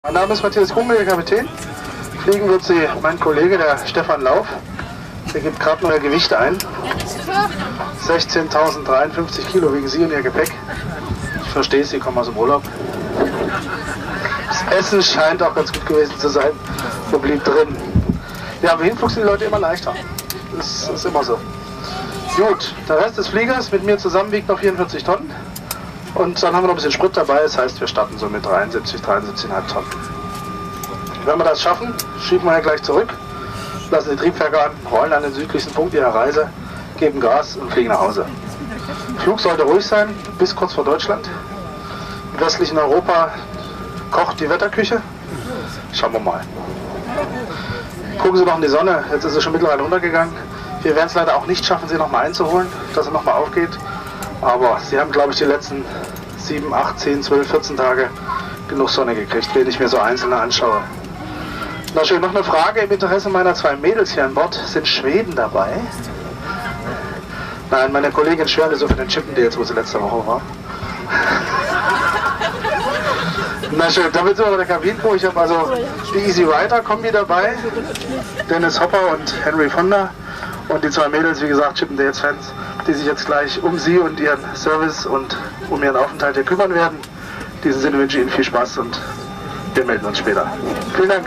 Mein Name ist Matthias Kungel, der Kapitän. Fliegen wird sie mein Kollege, der Stefan Lauf. Der gibt gerade noch ihr Gewicht ein. 16.053 Kilo wiegen sie und ihr Gepäck. Ich verstehe es, sie kommen aus dem Urlaub. Das Essen scheint auch ganz gut gewesen zu sein. Wo blieb drin? Ja, am Hinflug sind die Leute immer leichter. Das ist immer so. Gut, der Rest des Fliegers mit mir zusammen wiegt noch 44 Tonnen. Und dann haben wir noch ein bisschen Sprit dabei, das heißt, wir starten so mit 73, 73,5 Tonnen. Wenn wir das schaffen, schieben wir ja gleich zurück, lassen die Triebwerke an, rollen an den südlichsten Punkt ihrer Reise, geben Gas und fliegen nach Hause. Der Flug sollte ruhig sein, bis kurz vor Deutschland. Im westlichen Europa kocht die Wetterküche. Schauen wir mal. Gucken Sie noch in die Sonne, jetzt ist sie schon mittlerweile untergegangen. Wir werden es leider auch nicht schaffen, sie nochmal einzuholen, dass sie nochmal aufgeht. Aber sie haben, glaube ich, die letzten 7, 8, 10, 12, 14 Tage genug Sonne gekriegt, wenn ich mir so einzelne anschaue. Na schön, noch eine Frage im Interesse meiner zwei Mädels hier an Bord. Sind Schweden dabei? Nein, meine Kollegin schwärmte so für den Chippendales, wo sie letzte Woche war. Na schön, damit sind wir bei der Kabinencrew. Ich habe also die Easy Rider Kombi dabei, Dennis Hopper und Henry Fonda. Und die zwei Mädels, wie gesagt, Chippendales-Fans, die sich jetzt gleich um sie und ihren Service und um ihren Aufenthalt hier kümmern werden. In diesem Sinne wünsche ich Ihnen viel Spaß und wir melden uns später. Vielen Dank.